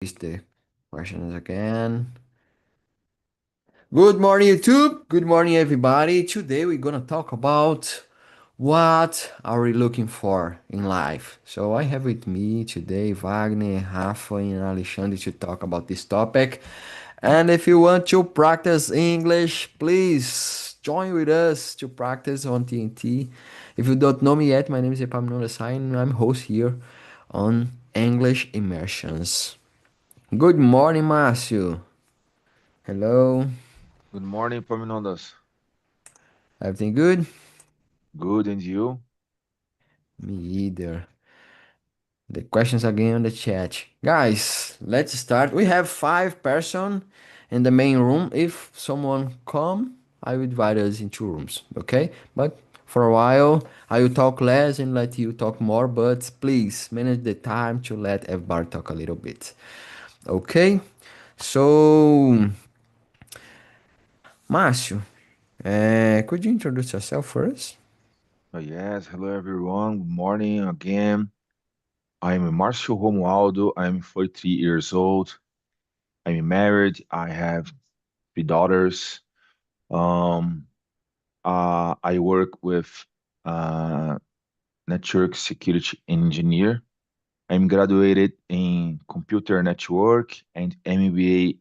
Is the questions again. Good morning, YouTube. Good morning, everybody. Today we're gonna talk about what are we looking for in life. So I have with me today Wagner, Rafa, and Alexandre to talk about this topic. And if you want to practice English, please join with us to practice on TNT. If you don't know me yet, my name is Epaminondas and I'm host here on English Immersions. Good morning, Márcio. Hello. Good morning, Paminondas. Everything good? Good, and you? Me either. The questions again on the chat. Guys, let's start. We have 5 person in the main room. If someone come, I will divide us in 2 rooms, okay? But for a while, I will talk less and let you talk more, but please manage the time to let everybody talk a little bit. Okay? So, Márcio, could you introduce yourself first? Yes, hello everyone. Good morning again. I'm Marcio Romualdo. I'm 43 years old. I'm married. I have 3 daughters. Um, I work with uh, network security engineer. I'm graduated in computer network and MBA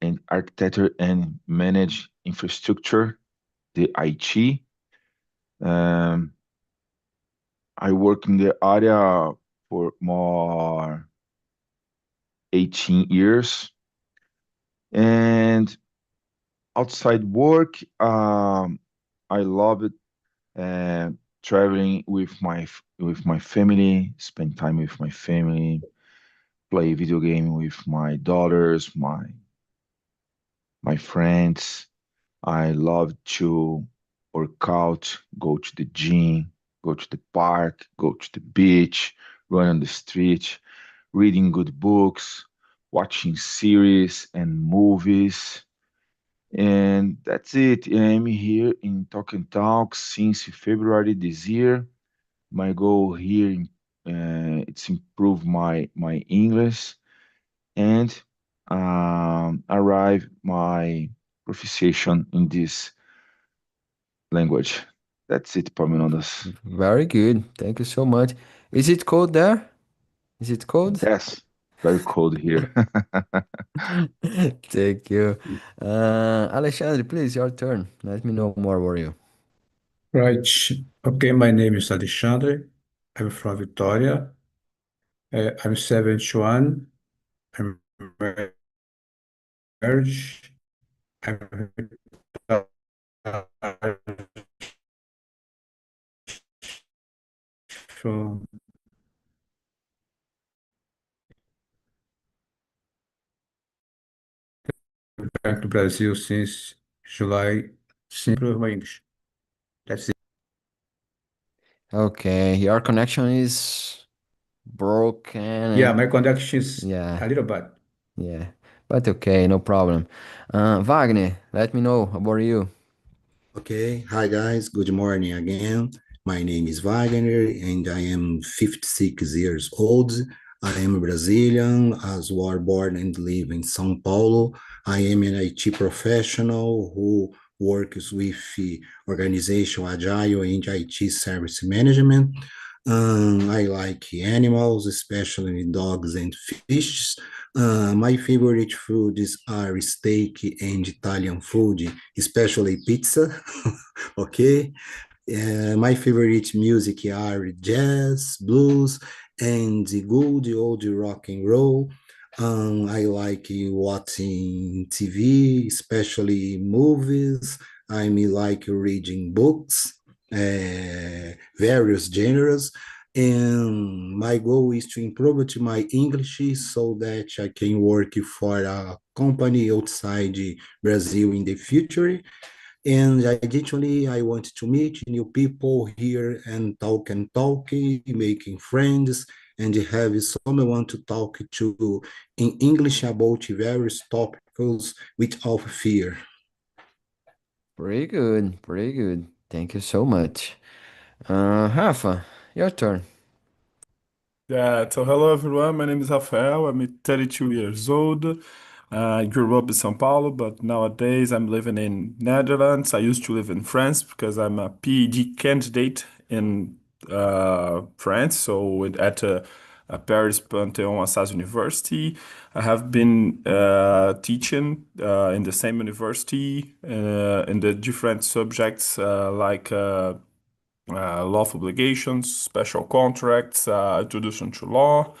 in architecture and manage infrastructure, the IT. Um, I work in the area for more 18 years. And outside work, I love it traveling with my family, spend time with my family, play video game with my daughters, my friends. I love to work out, go to the gym, go to the park, go to the beach, run on the street, reading good books, watching series and movies. And that's it. I'm here in Talk and Talk since February this year. My goal here it's improve my English and arrive my proficiency in this language. That's it, Paminondas. Very good. Thank you so much. Is it cold there? Is it cold? Yes, very cold here. Thank you. Alexandre, please, your turn. Let me know more about you. Right. Okay, my name is Alexandre. I'm from Vitória. I'm 71. I'm married. I'm from back to Brazil since July. Improve my English. That's it. Okay, your connection is broken. Yeah, my connection is Yeah, a little bad. yeah. But okay, no problem. Wagner, let me know about you. Okay, hi guys, good morning again. My name is Wagner and I am 56 years old. I am Brazilian, as was born and live in São Paulo. I am an IT professional who works with organization Agile and IT service management. I like animals, especially dogs and fish. My favorite foods are steak and Italian food, especially pizza. Okay. My favorite music are jazz, blues, and the good old rock and roll. I like watching TV, especially movies. I mean, like reading books, various genres. And my goal is to improve to my English so that I can work for a company outside Brazil in the future. And additionally, I want to meet new people here and talk, making friends, and have someone to talk to in English about various topics without fear. Pretty good, pretty good. Thank you so much. Rafa, your turn. Yeah, so hello everyone. My name is Rafael. I'm 32 years old. I grew up in São Paulo, but nowadays I'm living in Netherlands. I used to live in France because I'm a PhD candidate in France. So at Paris Panthéon-Assas University, I have been teaching in the same university in the different subjects law of obligations, special contracts, introduction to law.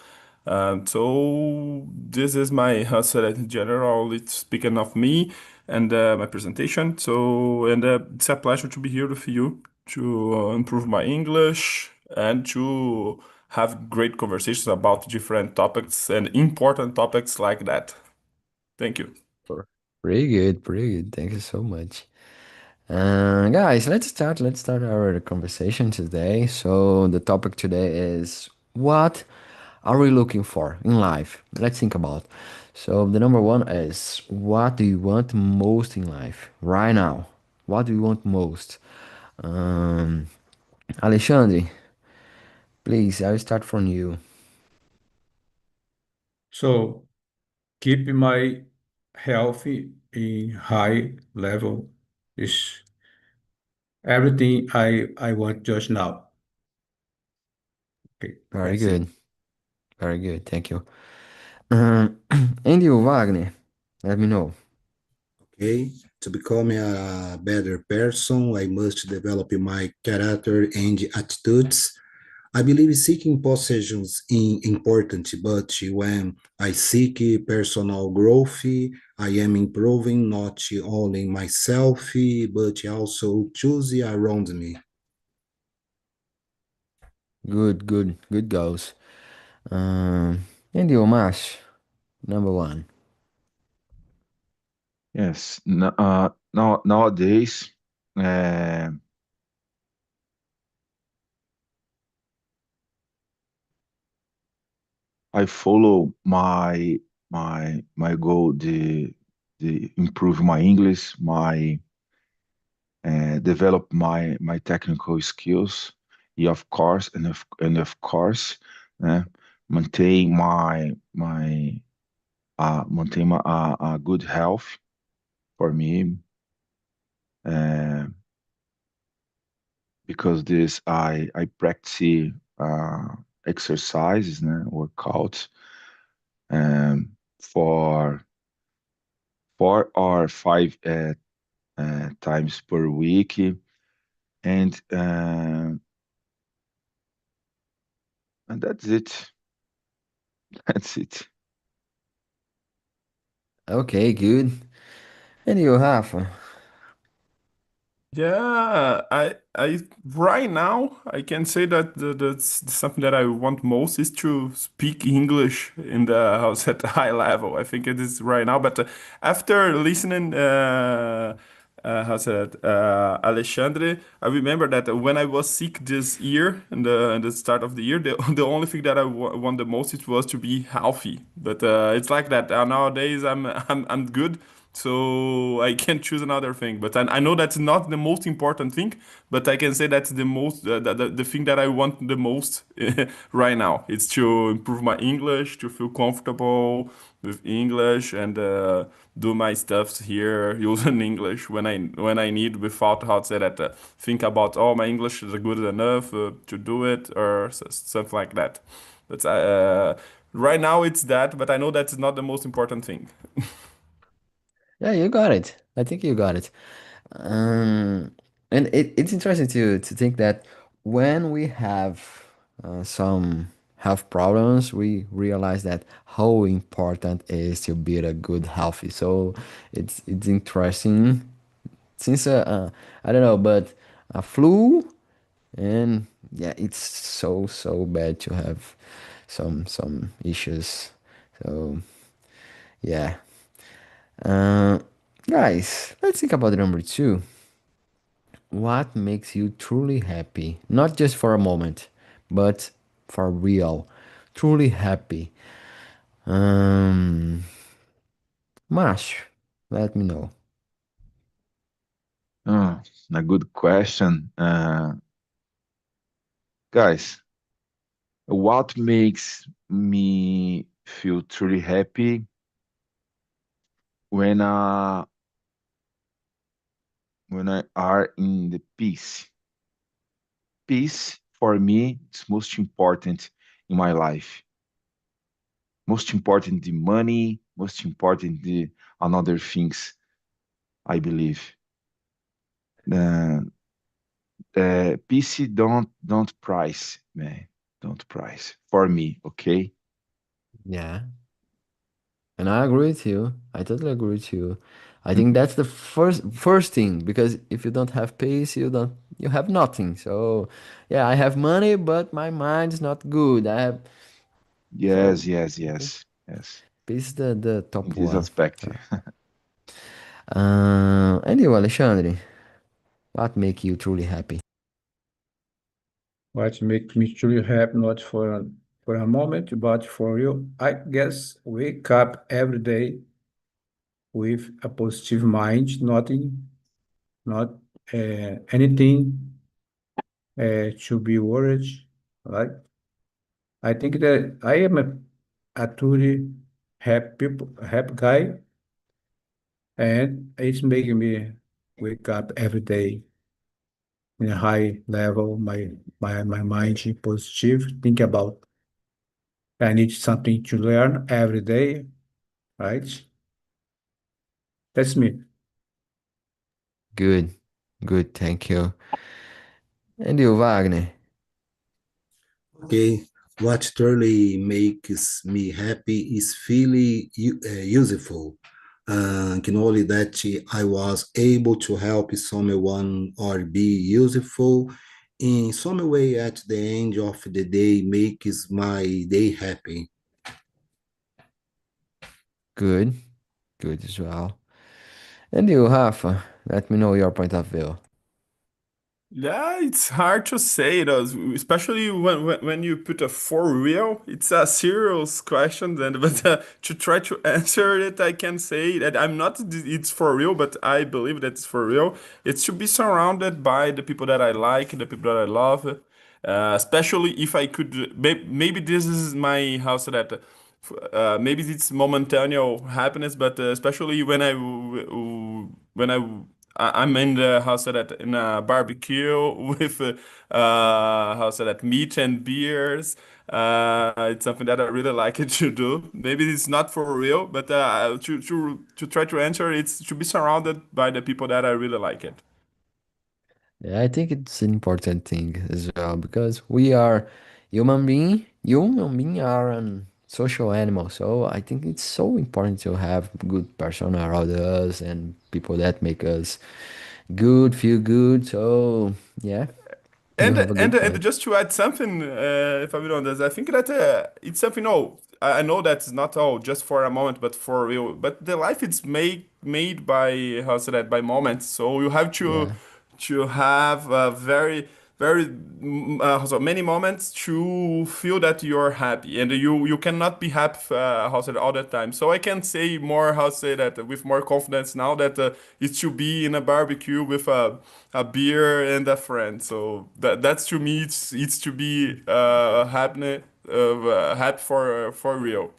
So this is my hustle in general. It's speaking of me and my presentation. It's a pleasure to be here with you to improve my English and to have great conversations about different topics and important topics like that. Thank you. Pretty good, pretty good. Thank you so much. Guys, let's start our conversation today. So the topic today is what are we looking for in life? Let's think about. So the number one is what do you want most in life right now? What do you want most? Um, Alexandre, please, I'll start from you. So keep my healthy in high level is everything I want just now. Okay, Very that's it. good, very good. Thank you. Um, and you, Wagner, let me know. Okay, to become a better person, I must develop my character and attitudes. I believe seeking possessions is important, but when I seek personal growth, I am improving not only myself, but also choose around me. Good, good, good goals. And you, Mash, number one. Yes. Nowadays, uh, I follow my goal, the improve my English, my develop my technical skills, yeah, of course, and of course, uh, maintain a good health for me, uh, because this I practice uh, exercises, workouts, for 4 or 5 times per week, and that's it. That's it. Okay, good. And you, Rafa? Yeah, I right now I can say that that's something that I want most is to speak English in the house at a high level. I think it is right now, but after listening, how's that, Alexandre, I remember that when I was sick this year in the start of the year, the only thing that I want the most it was to be healthy. But it's like that nowadays. I'm good. So I can choose another thing, but I know that's not the most important thing. But I can say that's the most the thing that I want the most right now. It's to improve my English, to feel comfortable with English, and do my stuffs here using English when I need, without how to say that think about, oh, my English is good enough to do it, or stuff like that. But right now it's that, but I know that's not the most important thing. Yeah, you got it. I think you got it. Um, and it's interesting to think that when we have some health problems, we realize that how important it is to build a good healthy. So it's interesting since I don't know, but a flu and yeah, it's so bad to have some issues. So yeah. Uh, Guys, let's think about the number two. What makes you truly happy? Not just for a moment, but for real. Truly happy. Um, Mash, let me know. Oh, a good question, guys. What makes me feel truly happy when when I are in the peace. Peace for me is most important in my life. Most important the money, most important the another things, I believe. Uh, peace don't price, man. Don't price for me, okay? Yeah. And I agree with you. I totally agree with you. I think that's the first thing because if you don't have peace, you have nothing. So, yeah, I have money, but my mind is not good. I have Yes, so yes, I think yes, yes. peace is the In top this one. aspect. And you, Alexandre, what make you truly happy? What makes me truly happy, not for a moment, but for you. I guess wake up every day with a positive mind, not anything to be worried. Right? I think that I am a truly happy guy, and it's making me wake up every day in a high level. My mind is positive. Think about I need something to learn every day, right? That's me. Good, good, thank you. And you, Wagner? Okay, what truly makes me happy is feeling useful. Acknowledge that I was able to help someone or be useful in some way at the end of the day makes my day happy. Good, good as well. And you, Rafa? Let me know your point of view. Yeah, it's hard to say though, especially when you put a for real. It's a serious question, then, but to try to answer it, I can say that I'm not. It's for real, but I believe that it's for real. It's to be surrounded by the people that I like, the people that I love. Especially if I could, maybe this is my house that. Maybe it's momentary happiness, but especially I'm in the house that in a barbecue with house that meat and beers. It's something that I really like it to do. Maybe it's not for real, but to try to answer, it's to be surrounded by the people that I really like it. Yeah, I think it's an important thing as well because we are human being are an social animal. So I think it's so important to have good person around us and people that make us good, feel good. So yeah, you have a And good and point. just to add something, if I'm being honest, I think that it's something. No, I know that it's not all just for a moment, but for real. But the life is made by how say that by moments. So you have Yeah, to have a very so many moments to feel that you're happy, and you cannot be happy how say that all the time. So I can say more how say that with more confidence now that it should be in a barbecue with a beer and a friend. So that's to me it's to be happy for real.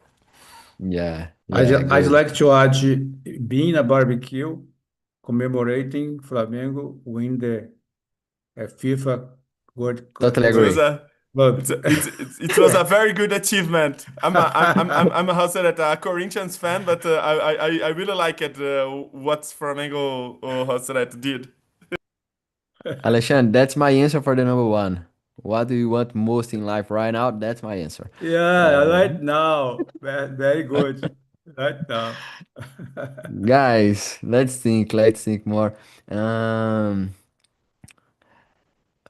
yeah, I'd, yeah, I'd good. like to add being a barbecue, commemorating Flamengo win the FIFA Totally It was agree. a Club. it was a very good achievement. I'm a how say that a Corinthians fan, but I really like it what Flamengo how say that did. Alexandre, that's my answer for the number one. What do you want most in life right now? That's my answer. Yeah, So, right now. Very good. Right now. guys, let's think more. Um,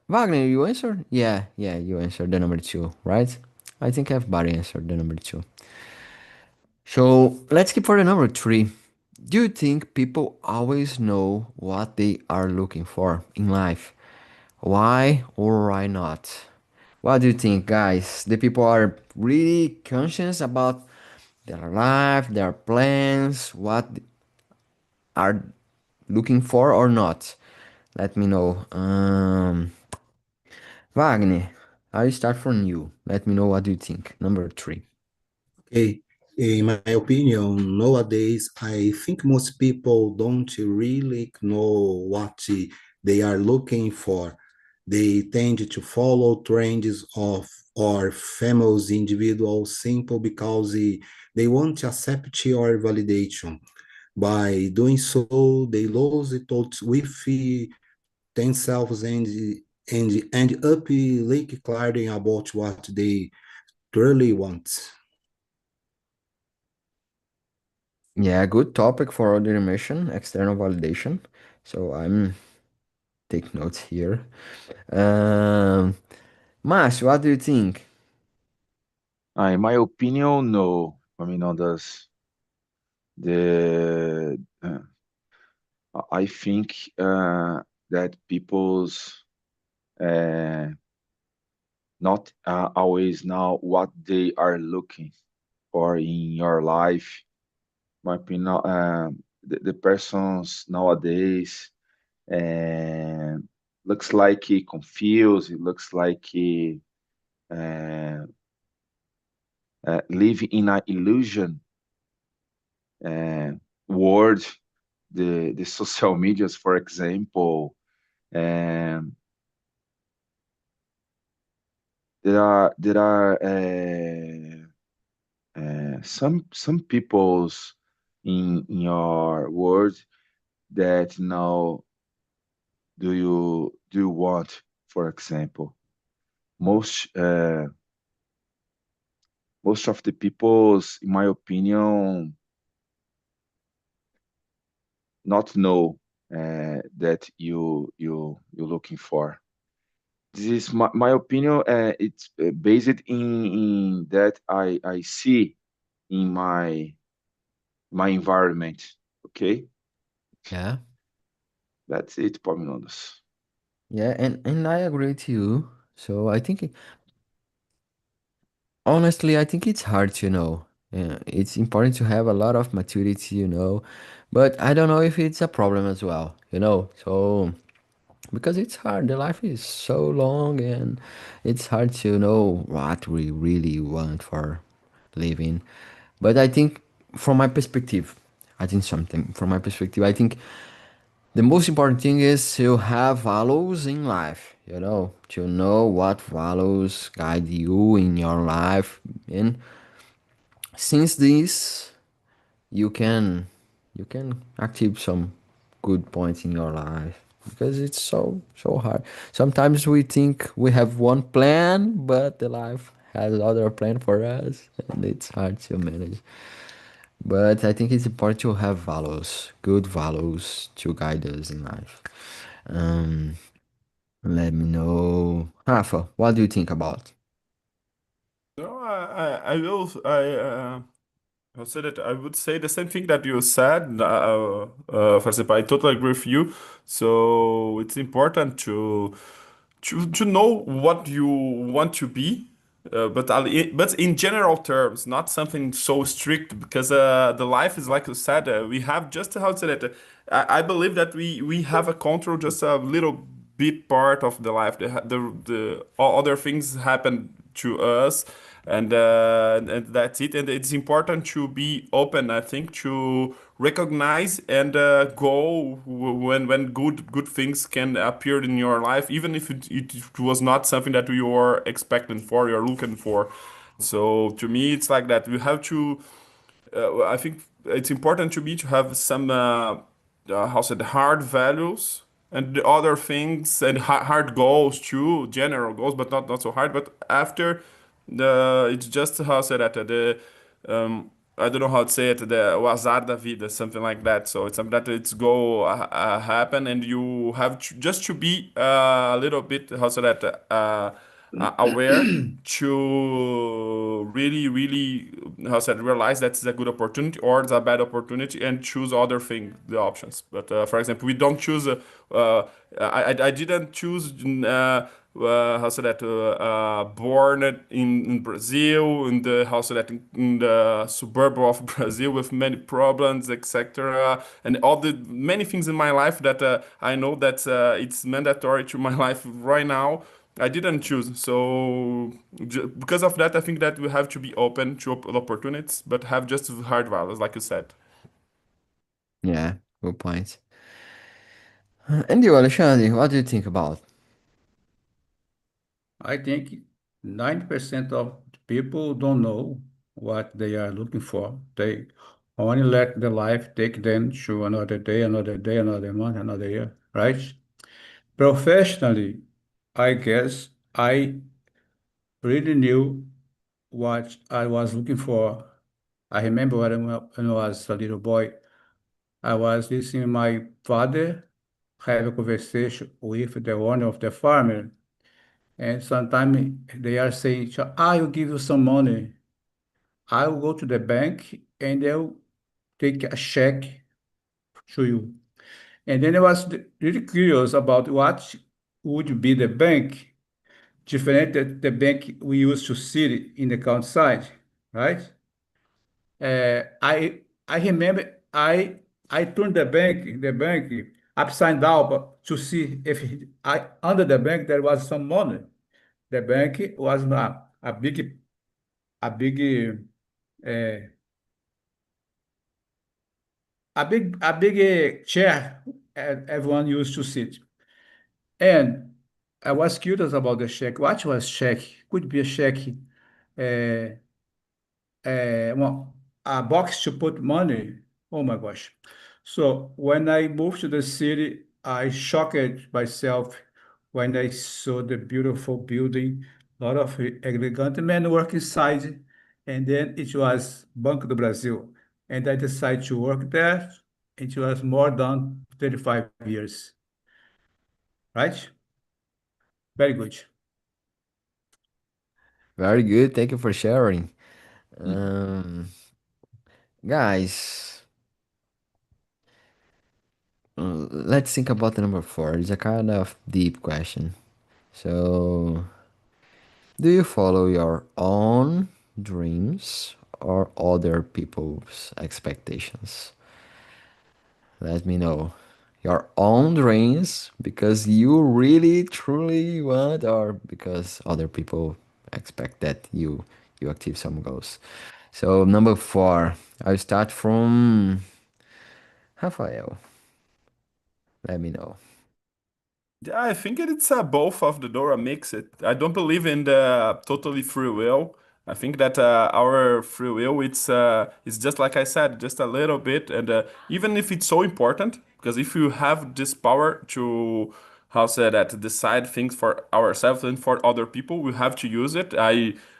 Wagner, you answered? Yeah, yeah, you answered the number two, right? I think everybody answered the number two. So let's keep for the number three. Do you think people always know what they are looking for in life? Why or why not? What do you think, guys? The people are really conscious about their life, their plans, what are looking for or not? Let me know. Wagner. I start from you. Let me know what you think. Number three. Okay, in my opinion, nowadays, I think most people don't really know what they are looking for. They tend to follow trends of or famous individuals simple because they want to accept your validation. By doing so, they lose touch with themselves and end up like clarity about what they truly want. Yeah, good topic for automation, external validation. So I'm take notes here. Um, Márcio, what do you think? In my opinion, no. Para mim não das the I think that people's uh, not always know what they are looking for in your life. My opinion, the persons nowadays uh, looks like he confused. It looks like he uh, live in an illusion uh, world. The social medias, for example, and there are some peoples in your world that know do you want, for example, most most of the peoples, in my opinion, not know that you're looking for. This is my opinion. It's based in that I see in my environment. Okay, Yeah, that's it, Palmeiras. yeah, and I agree to you. So I think, honestly, I think it's hard to know. Yeah, it's important to have a lot of maturity, but I don't know if it's a problem as well. So because it's hard, the life is so long and it's hard to know what we really want for living. But I think from my perspective, I think the most important thing is to have values in life, to know what values guide you in your life. And since this, you can you can achieve some good points in your life because it's so hard. Sometimes we think we have one plan, but the life has other plan for us, and it's hard to manage. But I think it's important to have values, good values to guide us in life. Um, Let me know, Rafa, what do you think about? No, I will. I'll say that I would say the same thing that you said. For example, I totally agree with you. So it's important to know what you want to be, but in general terms, not something so strict because the life is like you said. We have just how to say that. I believe that we have a control just a little bit part of the life. The all other things happen to us, and that's it. And it's important to be open, I think, to recognize and go when good things can appear in your life, even if it was not something that you were expecting for, you're looking for. So to me, it's like that. You have to. I think it's important to me to have some how said hard values and the other things and hard goals too, general goals, but not so hard. But after it's just how said that I don't know how to say it, o azar da vida, something like that. So it's something that it's go happen, and you have just to be a little bit how say that aware to really how said realize that it's a good opportunity or it's a bad opportunity and choose other thing the options. But for example, we don't choose. I didn't choose. How say that born in Brazil in the how say that in the suburb of Brazil with many problems, etc., and all the many things in my life that I know that it's mandatory to my life right now. I didn't choose. So because of that, I think that we have to be open to opportunities, but have just hard values, like you said. Yeah, good point. And you, Alexandre, what do you think about? I think 90% of people don't know what they are looking for. They only let the life take them through another day, another month, another year, right? Professionally, I guess I really knew what I was looking for. I remember when I was a little boy, I was listening my father have a conversation with the owner of the farmer. And sometimes they are saying, I will give you some money. I will go to the bank and they'll take a check to you. And then I was really curious about what would be the bank, different than the bank we used to see in the countryside, right? I remember I turned the bank upside down to see if under the bank there was some money. The bank was a big uh, a big chair everyone used to sit. And I was curious about the check. What was check? Could be a check, uh, well, a box to put money. Oh my gosh. So when I moved to the city, I shocked myself when I saw the beautiful building, a lot of elegant men work inside, and then it was Banco do Brasil. And I decided to work there. It was more than 35 years, right? Very good. Very good. Thank you for sharing. Mhm. Um, guys, let's think about the number four. It's a kind of deep question. So, do you follow your own dreams or other people's expectations? Let me know. Your own dreams because you really truly want or because other people expect that you achieve some goals. So number four, I'll start from Rafael. Let me know. Yeah, I think it's both of the door, a mix. I don't believe in the totally free will. I think that our free will it's just like I said, just a little bit, and even if it's so important, because if you have this power to how say that decide things for ourselves and for other people, we have to use it.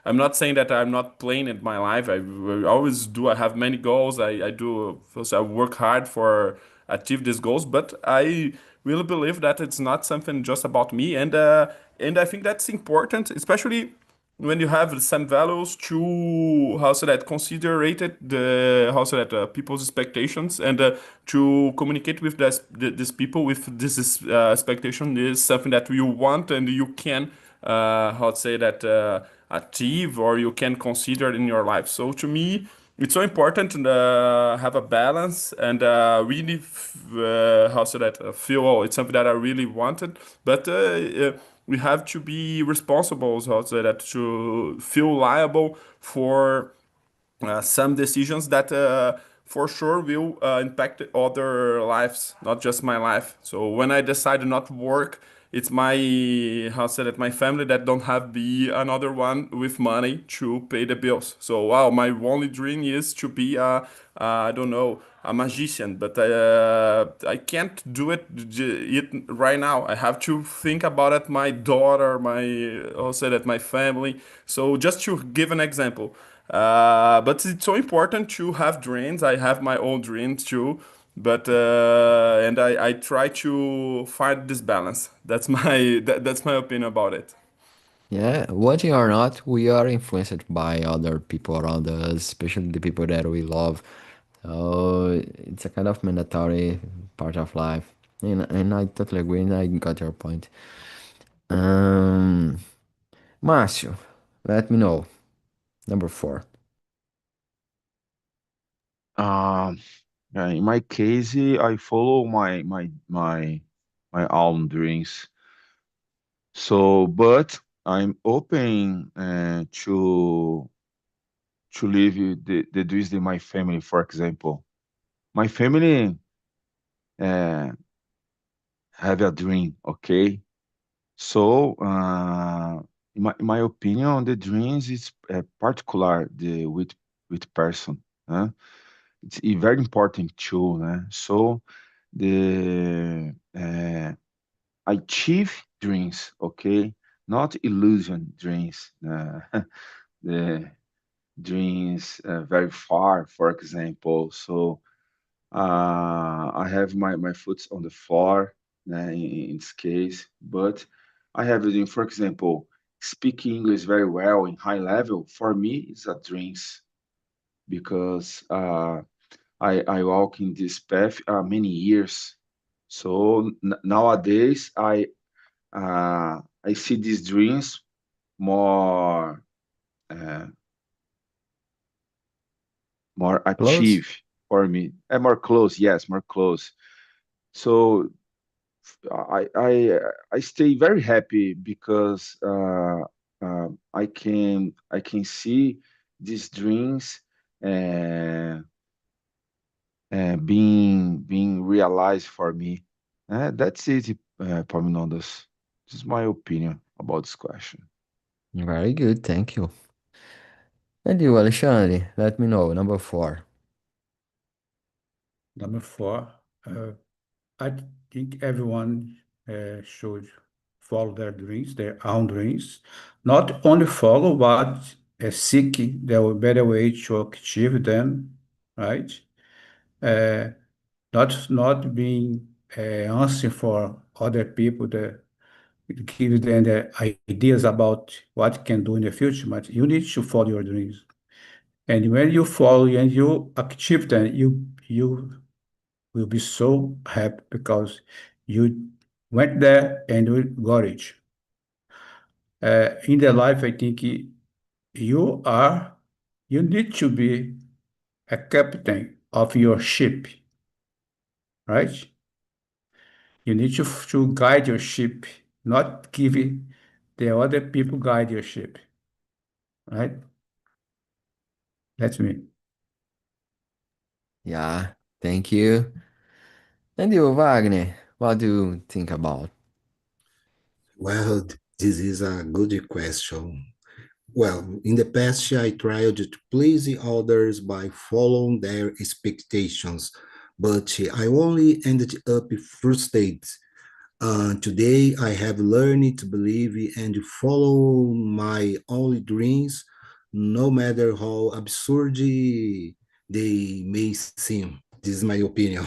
I'm not saying that I'm not playing in my life. I always do. I have many goals. I do. So I work hard for achieve these goals, but I really believe that it's not something just about me, and I think that's important, especially when you have some values to how so that considerated the how so that people's expectations and to communicate with these people with this expectation is something that you want and you can how to say that achieve or you can consider in your life. So to me it's so important to have a balance and really how so that feel oh it's something that I really wanted, but we have to be responsible so that to feel liable for some decisions that for sure will impact other lives, not just my life. So when I decide not to work, it's my how say that my family that don't have be another one with money to pay the bills. So wow, my only dream is to be a I don't know a magician, but I can't do it right now. I have to think about it. My daughter, my also that my family. So just to give an example. But it's so important to have dreams. I have my own dreams too, but and I try to find this balance. That's my that's my opinion about it. Yeah, wanting or not, we are influenced by other people around us, especially the people that we love. So it's a kind of mandatory part of life. And I totally agree, and I got your point. Um, Márcio, let me know. Number four. Um, yeah, in my case, I follow my own dreams. So, but I'm open to live the dreams of my family. For example, my family have a dream. Okay, so in my opinion, the dreams is particular with person. It's very important too. So the achieve dreams, okay, not illusion dreams. The dreams very far, for example. So I have my foot on the floor in this case, but I have a dream, for example, speaking English very well in high level. For me, it's a dreams because I walk in this path many years. So nowadays I see these dreams more uh, more Close? achieve for me, and more close. Yes, more close. So I stay very happy because I can see these dreams uh, being realized for me. That's it, Paminondas. This is my opinion about this question. Very good, thank you. And you, Alexandre, let me know. Number 4. Number four, I think everyone should follow their dreams, their own dreams. Not only follow, but seek the better way to achieve them, right? Uh, not being answering for other people that give them the ideas about what you can do in the future, but you need to follow your dreams. And when you follow and you achieve them, you will be so happy because you went there and you got it. In the life, I think you are, you need to be a captain of your ship, right? You need to guide your ship, not give the other people guide your ship, right? That's me. Yeah, thank you. And you, Wagner, what do you think about? Well, this is a good question. Well, in the past, I tried to please others by following their expectations, but I only ended up frustrated. Today, I have learned to believe and follow my own dreams, no matter how absurd they may seem. This is my opinion.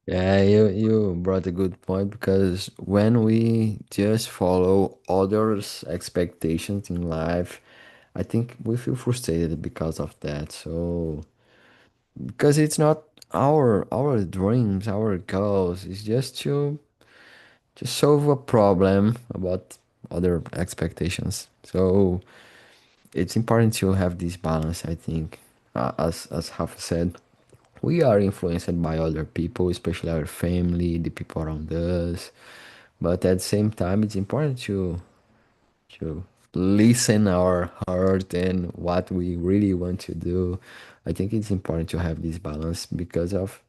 Yeah, you brought a good point because when we just follow others' expectations in life, I think we feel frustrated because of that. So because it's not our dreams, our goals, it's just to solve a problem about other expectations. So it's important to have this balance, I think. As Rafa said, we are influenced by other people, especially our family, the people around us. But at the same time, it's important to listen our heart and what we really want to do. I think it's important to have this balance because of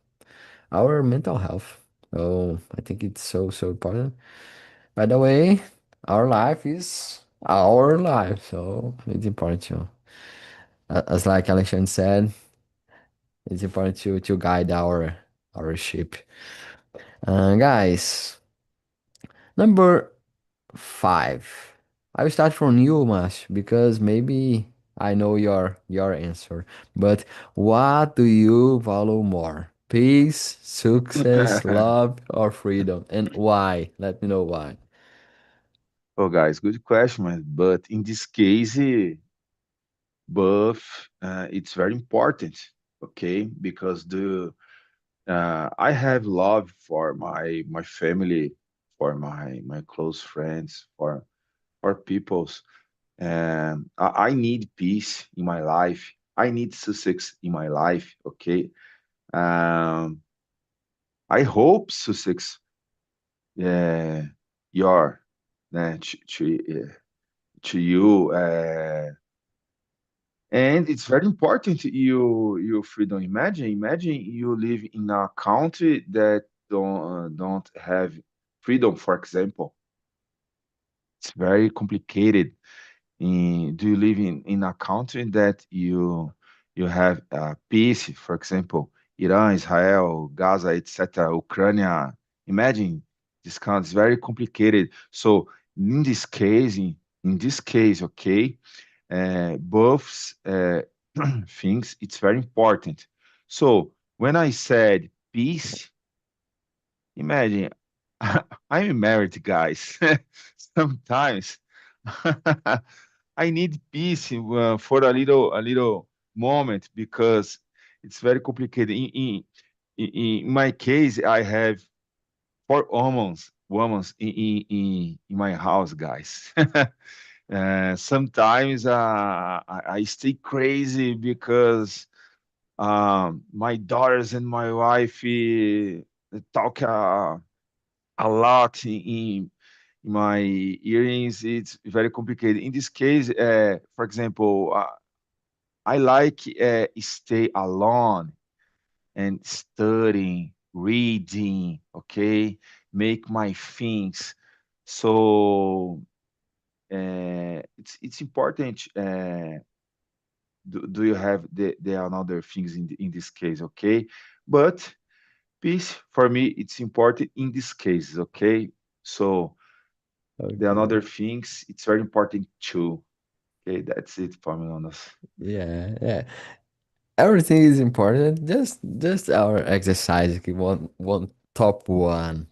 our mental health. So I think it's so important. By the way, our life is our life, so it's important to, as like Alexandre said, it's important to guide our ship. Guys, number 5. I will start from you, Mas, because maybe I know your answer. But what do you value more? Peace, success, love, or freedom? And why? Let me know why. Oh, guys, good question, man. But in this case, both it's very important, okay? Because the I have love for my family, for my close friends, for peoples, and I need peace in my life. I need success in my life, okay? Um, I hope success. Yeah, your to you, and it's very important you freedom. Imagine you live in a country that don't have freedom, for example. It's very complicated. Do you live in a country that you have peace, for example, Iran, Israel, Gaza, etc., Ukraine? Imagine this country is very complicated. So in this case, okay, both things it's very important. So when I said peace, imagine I'm married, guys. Sometimes I need peace for a little moment because it's very complicated. In my case, I have four women in my house, guys. Sometimes I stay crazy because my daughters and my wife talk a lot in my earrings. It's very complicated. In this case, for example, I like stay alone and studying, reading, okay, make my things. So it's important. Do you have the another things in this case, okay? But peace for me, it's important in this case, okay? So the Okay. another things, it's very important too. Okay, that's it for me, honest. Yeah, yeah. Everything is important. Just our exercise. One top one.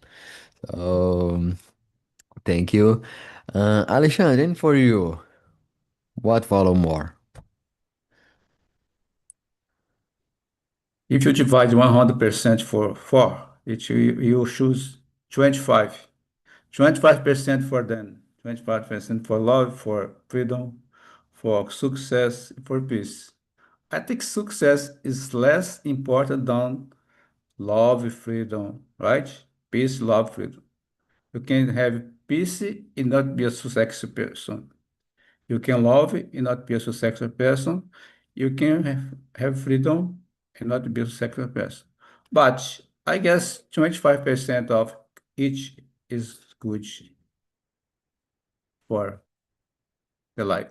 Um, Thank you. Alexandre, and for you, what follow more? If you divide 100% for 4, you choose 25. 25% for them, 25% for love, for freedom, for success, for peace. I think success is less important than love, freedom, right? Peace, love, freedom. You can have peace and not be a successful person. You can love and not be a successful person. You can have freedom and not be a successful person. But I guess 25% of each is good for the life.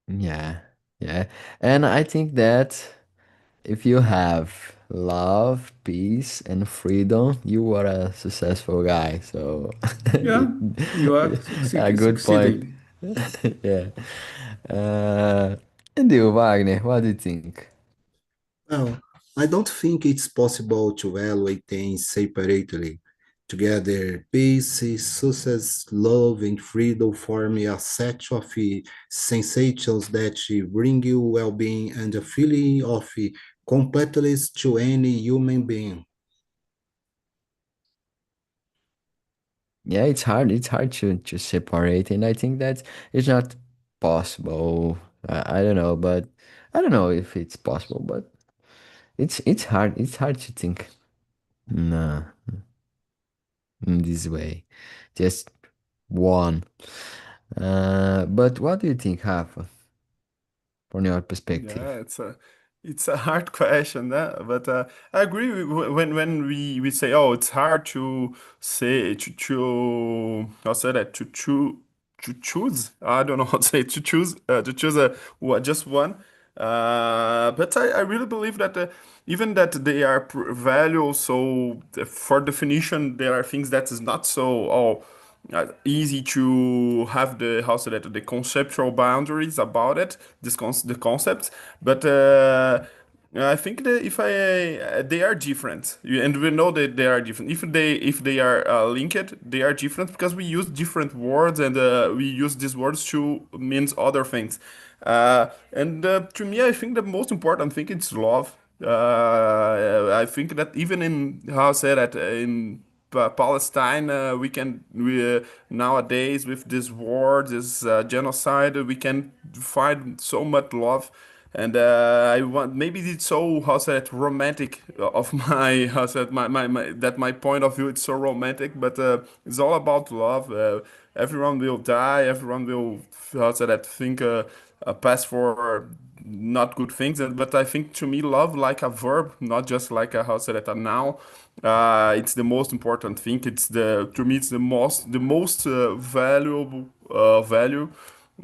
Yeah, yeah. And I think that if you have love, peace, and freedom, you are a successful guy. So, Yeah, you are a good point. succeeding. Yeah. Uh, and you, Wagner, what do you think? Well, I don't think it's possible to evaluate things separately. Together, peace, success, love, and freedom form a set of sensations that bring you well-being and a feeling of completeness to any human being. Yeah, it's hard. It's hard to separate, and I think that it's not possible. I don't know, but I don't know if it's possible, but it's hard. It's hard to think no in this way. Just one. But what do you think, Rafa, from your Yeah, perspective? it's a hard question, but I agree when we say, oh, it's hard to say how say that to choose. I don't know how to say to choose just one. But I really believe that even that they are value. So for definition, there are things that is not so easy to have the how say that the conceptual boundaries about it, the concepts, but I think that if they are different, and we know that they are different. If they are linked, they are different because we use different words and we use these words to means other things. And to me, I think the most important thing is love. I think that even in how I say that in Palestine, we nowadays with this war, this genocide, we can find so much love and I want maybe it's so how say it romantic of my how say it, my that my point of view it's so romantic, but it's all about love. Everyone will die. Everyone will how say that think pass for not good things, but I think to me love like a verb, not just like a how say that a noun. It's the most important thing. It's the to me it's the most valuable value,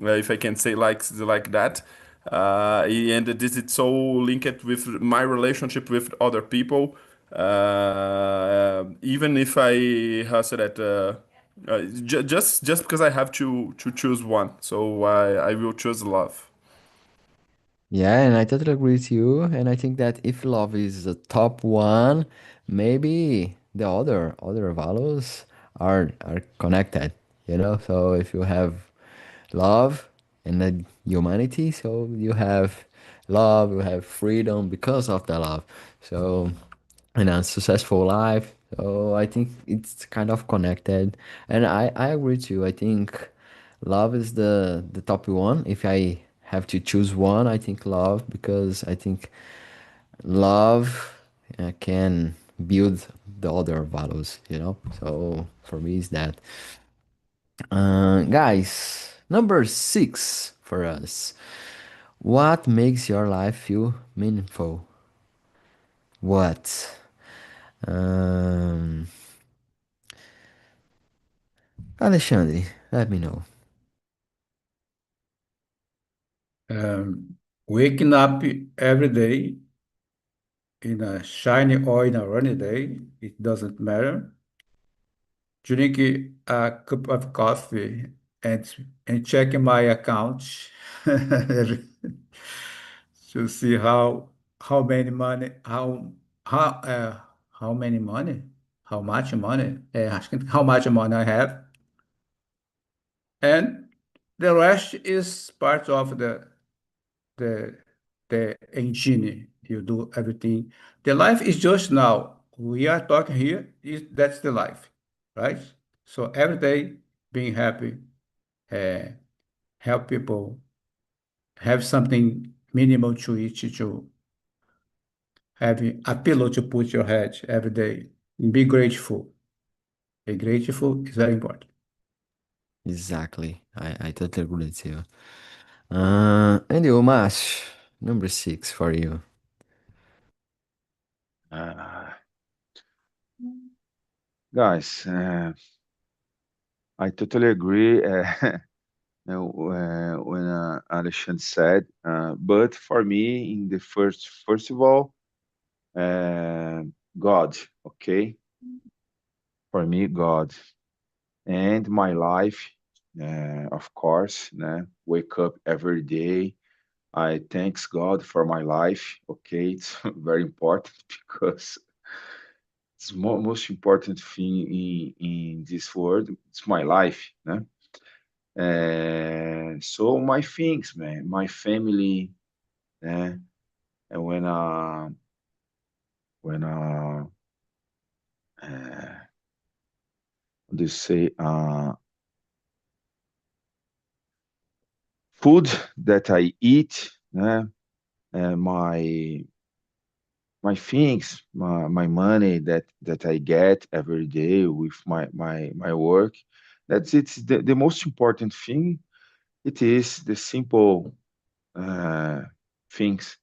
if I can say like that. And this is so linked with my relationship with other people. Even if I how say that just because I have to choose one, so I will choose love. Yeah, and I totally agree with you. And I think that if love is the top one, maybe the other values are connected, you know? So if you have love and the humanity, so you have love, you have freedom because of the love. So in a successful life. So I think it's kind of connected. And I agree with you. I think love is the top one. If I have to choose one, I think love because I think love can build the other values, you know? So for me, it's that. Guys, number six for us. What makes your life feel meaningful? What? Um, Alexandre, let me know. Waking up every day in a shiny or in a rainy day, it doesn't matter. Drinking a cup of coffee and checking my account to see how many money how many money how much money acho que how much money I have, and the rest is part of the the engine. You do everything. The life is just now. We are talking here. That's the life, right? So every day being happy, uh, help people, have something minimal to eat, to having a pillow to put your head every day, and be grateful. Be grateful is very important. Exactly. I totally agree with you. And you, Mash, number six for you. Uh, guys, I totally agree. When Alexandre said, but for me, in the first of all, uh, God, okay, for me, God, and my life, of course, né? Wake up every day. I thanks God for my life. Okay, it's very important because it's most important thing in this world. It's my life, né? So my things, man, my family, né? And when uh, they say food that I eat, né? My things, my money that I get every day with my work. That's it's the most important thing. It is the simple uh, things.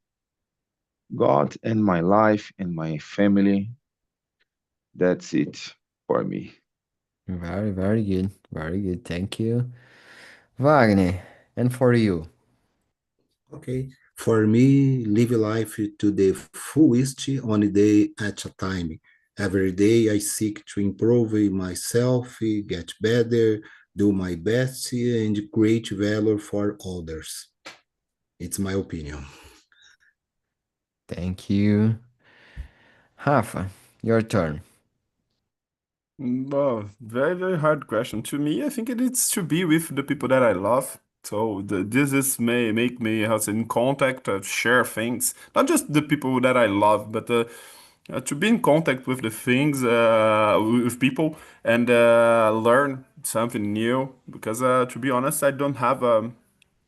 God and my life and my family. That's it for me. Very, very good. Very good. Thank you. Wagner, and for you. Okay. For me, live life to the fullest on a day at a time. Every day I seek to improve myself, get better, do my best, and create value for others. It's my opinion. Thank you. Rafa, your turn. Well, very, very hard question. To me, I think it is to be with the people that I love. So this is may make me how to say, in contact, share things. Not just the people that I love, but to be in contact with the things, with people, and learn something new. Because to be honest, I don't have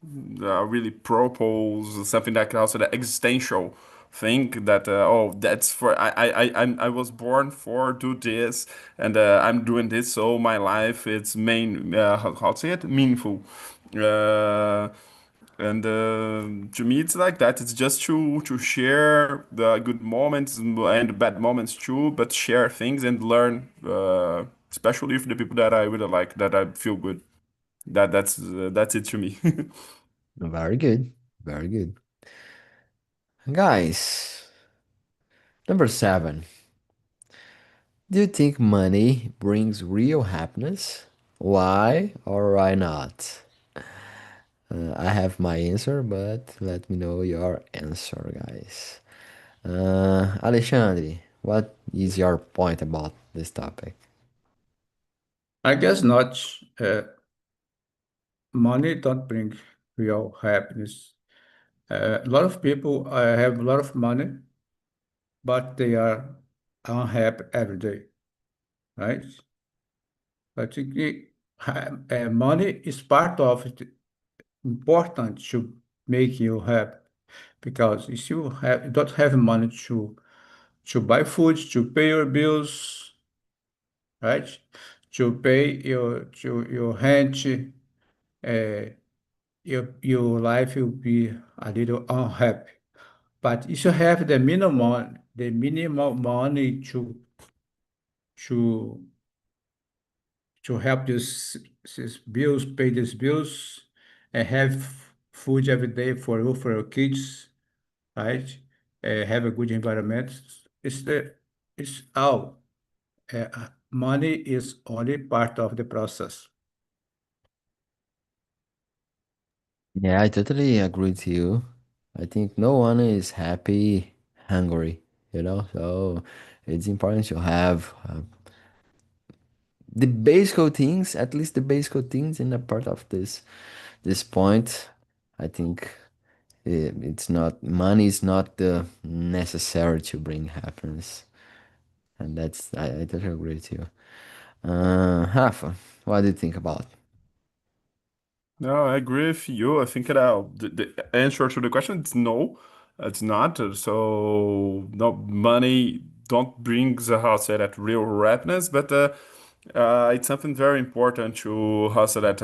really propose something like also the existential thing that oh that's for I was born for do this and I'm doing this so my life it's main how to say it meaningful. Uh, and to me, it's like that. It's just to share the good moments and bad moments too, but share things and learn, especially with the people that I really like, that I feel good. That's it to me. Very good. Very good. Guys, number 7. Do you think money brings real happiness? Why or why not? I have my answer, but let me know your answer, guys. Alexandre, what is your point about this topic? I guess not. Money don't bring real happiness. A lot of people have a lot of money, but they are unhappy every day, right? But money is part of it, important to make you happy because if you don't have money to buy food, to pay your bills, right? To pay your rent, uh, your life will be a little unhappy. But if you have the minimum money to to help these bills, pay these bills, and have food every day for your kids, right? Have a good environment. It's the it's all. Money is only part of the process. Yeah, I totally agree with you. I think no one is happy hungry, so it's important to have the basic things, at least the basic things in a part of this point. I think it's not money is not the necessary to bring happiness, and I totally agree with you. Rafa, what do you think about? No, I agree with you. I think that the answer to the question is no, it's not. So no, money don't bring the how to say that real happiness, but it's something very important to how to say that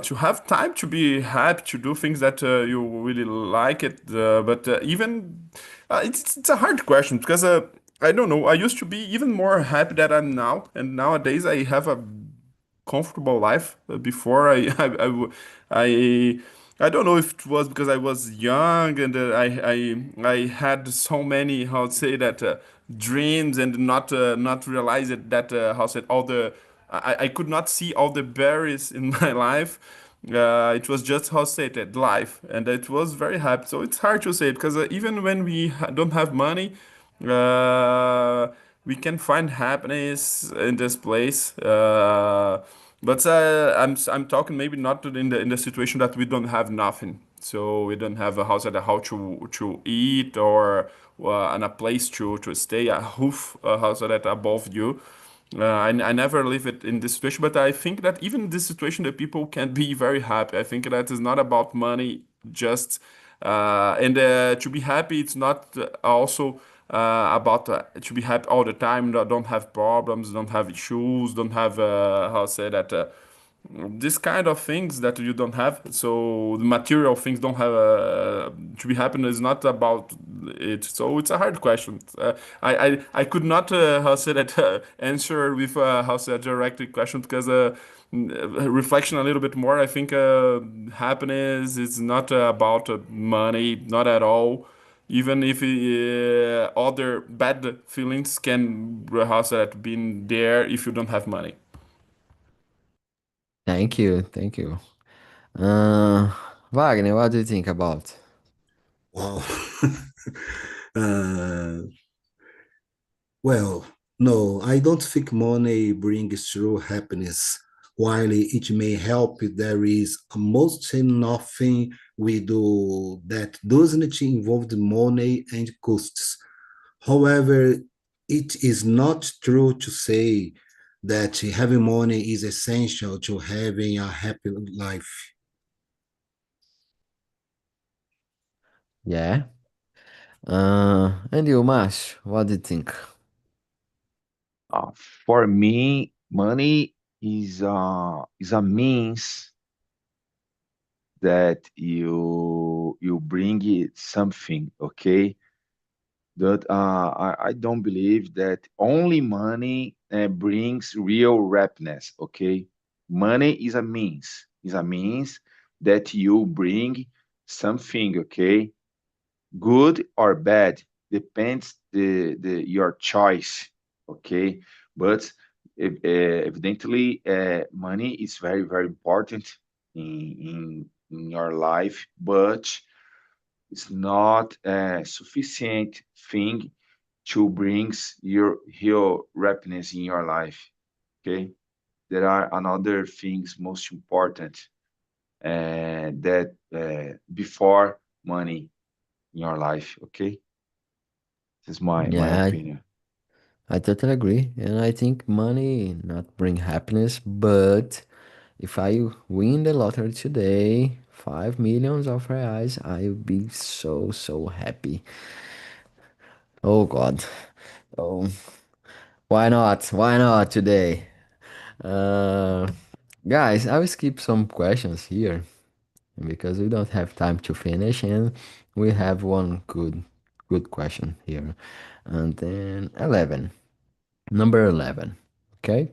to have time to be happy to do things that you really like it. But even it's a hard question because I don't know. I used to be even more happy than I'm now, and nowadays I have a comfortable life. Before I I don't know if it was because I was young and I had so many how to say that dreams and not realize it that how to say it, all the I could not see all the berries in my life. It was just how to say it, life, and it was very happy. So it's hard to say because even when we don't have money, uh, we can find happiness in this place. But I'm talking maybe not in the situation that we don't have nothing. So we don't have a house at a how to eat or and a place to stay, a roof, a house that above you. I never live it in this situation, but I think that even in this situation, the people can be very happy. I think that is not about money, just and to be happy. It's not also about to be happy all the time. Don't have problems, don't have issues, don't have how to say that. This kind of things that you don't have. So the material things don't have to be happy is not about it. So it's a hard question. I could not how say that answer with how say a direct question because reflection a little bit more. I think happiness is not about money, not at all. Even if other bad feelings can how say that been there if you don't have money. Thank you, thank you. Uh, Wagner, what do you think about? Wow. uh, well, no, I don't think money brings true happiness. While it may help, there is almost nothing we do that doesn't involve money and costs. However, it is not true to say that having money is essential to having a happy life. Yeah. And you, Mash, what do you think? Uh, for me, money is a means that you bring it something, okay? That I don't believe that only money brings real happiness, okay? Money is a means that you bring something, okay? Good or bad depends the your choice, okay? But evidently, money is very important in your life, but it's not a sufficient thing to brings your happiness in your life. Okay, there are another things most important that before money in your life. Okay, this is my Yeah, opinion. I totally agree. And I think money not bring happiness, but if I win the lottery today, 5 millions of reais, I'll be so happy. Oh God. Oh, why not? Why not today? Uh, guys, I will skip some questions here because we don't have time to finish, and we have one good question here. And then 11. Number 11. Okay.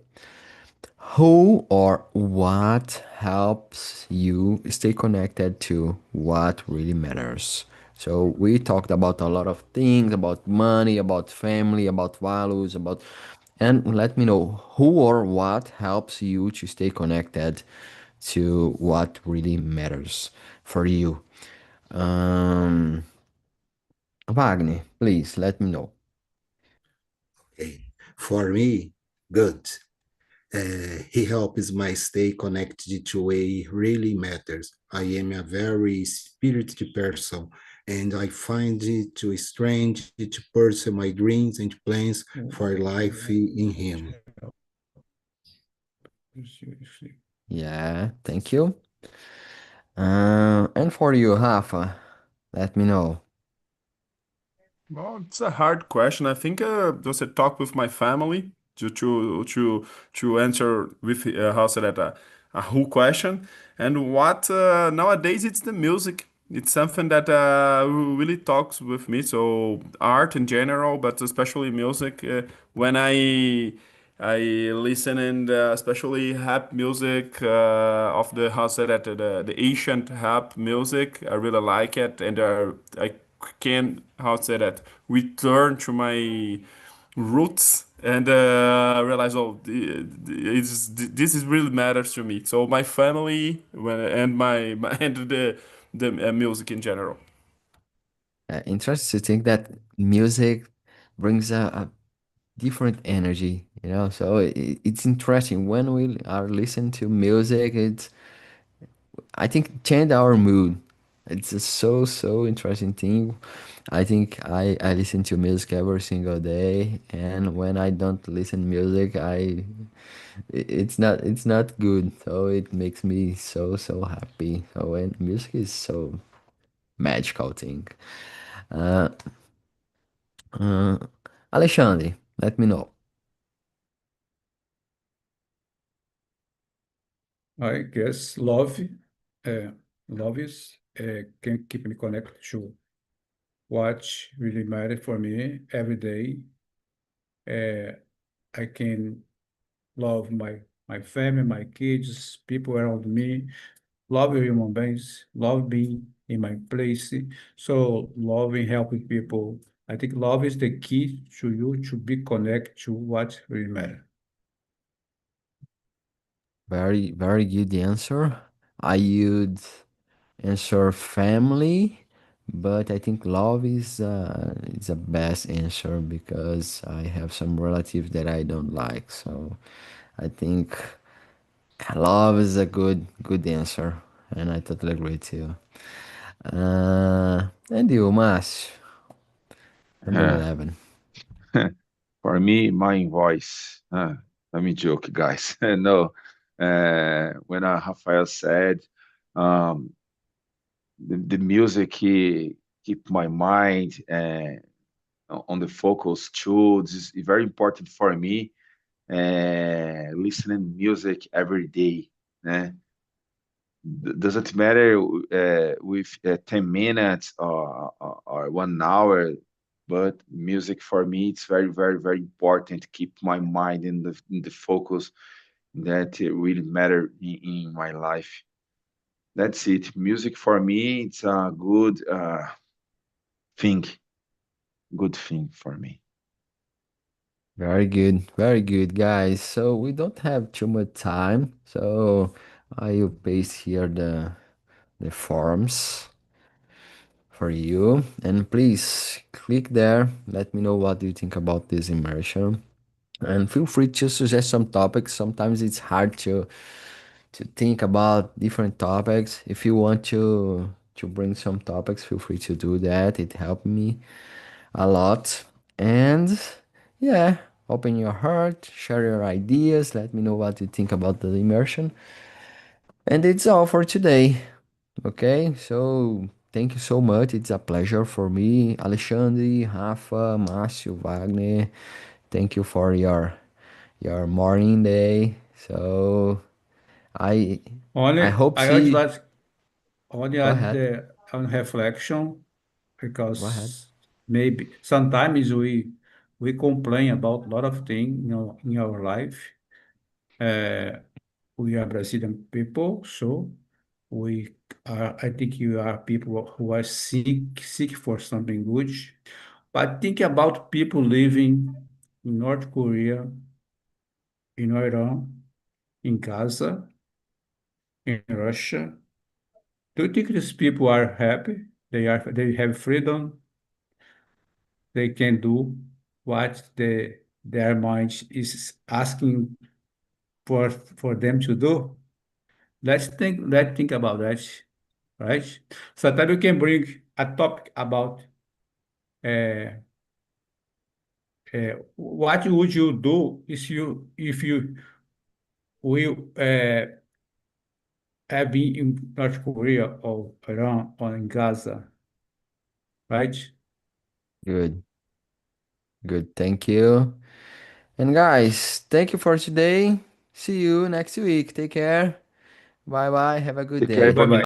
Who or what helps you stay connected to what really matters? So we talked about a lot of things about money, about family, about values, about and let me know who or what helps you to stay connected to what really matters for you. Um, Wagner, please let me know. Okay. For me, good. He helps me stay connected to what really matters. I am a very spirited person, and I find it too strange to pursue my dreams and plans for life in him. Yeah, thank you. And for you, Rafa, let me know. Well, it's a hard question. I think just a talk with my family to answer with how said that a who question. And what nowadays it's the music. It's something that really talks with me. So art in general, but especially music. When I listen and especially rap music of the how said that the ancient rap music. I really like it, and I can how to say that return to my roots and realize this is really matters to me. So my family and my and the music in general. Interesting to think that music brings a different energy, you know. So it's interesting when we are listening to music. It's I think change our mood. It's a so interesting thing. I think I listen to music every single day, and when I don't listen music, it's not good. So it makes me so happy. So when music is so magical thing. Uh, uh, Alexandre, let me know. I guess uh, love can keep me connected to what really matters for me every day. Uh, I can love my family, my kids, people around me, love human beings, love being in my place. So loving, helping people. I think love is the key to you to be connected to what really matters. Very good answer. I would answer family, but I think love is a best answer because I have some relatives that I don't like. So I think love is a good answer, and I totally agree with you. And you, Mas, number Uh, 11. for me, my voice. Let me joke, guys. No, when Rafael said um, the music keep my mind on the focus too. This is very important for me. Listening music every day, né? Doesn't matter with 10 minutes or 1 hour, but music for me it's very, very, very important to keep my mind in the focus that it really matter in my life. That's it. Music for me, it's a thing, good thing for me. Very good, guys. So we don't have too much time, so I will paste here the forms for you, and please click there. Let me know what you think about this immersion, and feel free to suggest some topics. Sometimes it's hard to think about different topics. If you want to bring some topics, feel free to do that. It helped me a lot. And yeah, open your heart, share your ideas, let me know what you think about the immersion. And it's all for today. Okay, so thank you so much. It's a pleasure for me, Alexandre, Rafa, Márcio, Wagner. Thank you for your morning day. So I I Only hope I would see. like only Go add ahead. the on reflection Go ahead. because maybe sometimes we complain about a lot of things, in our life. Uh, we are Brazilian people, so we are. I think you are people who are seek for something good. But think about people living in North Korea, in Iran, in Gaza, in Russia. Do you think these people are happy? They have freedom. They can do what their mind is asking for them to do. Let's think about that, right? So that we can bring a topic about uh, what would you do if you will have been in North Korea or Iran or in Gaza, right? Good. Good. Thank you. And guys, thank you for today. See you next week. Take care. Bye bye. Have a good Take care, day. Bye bye.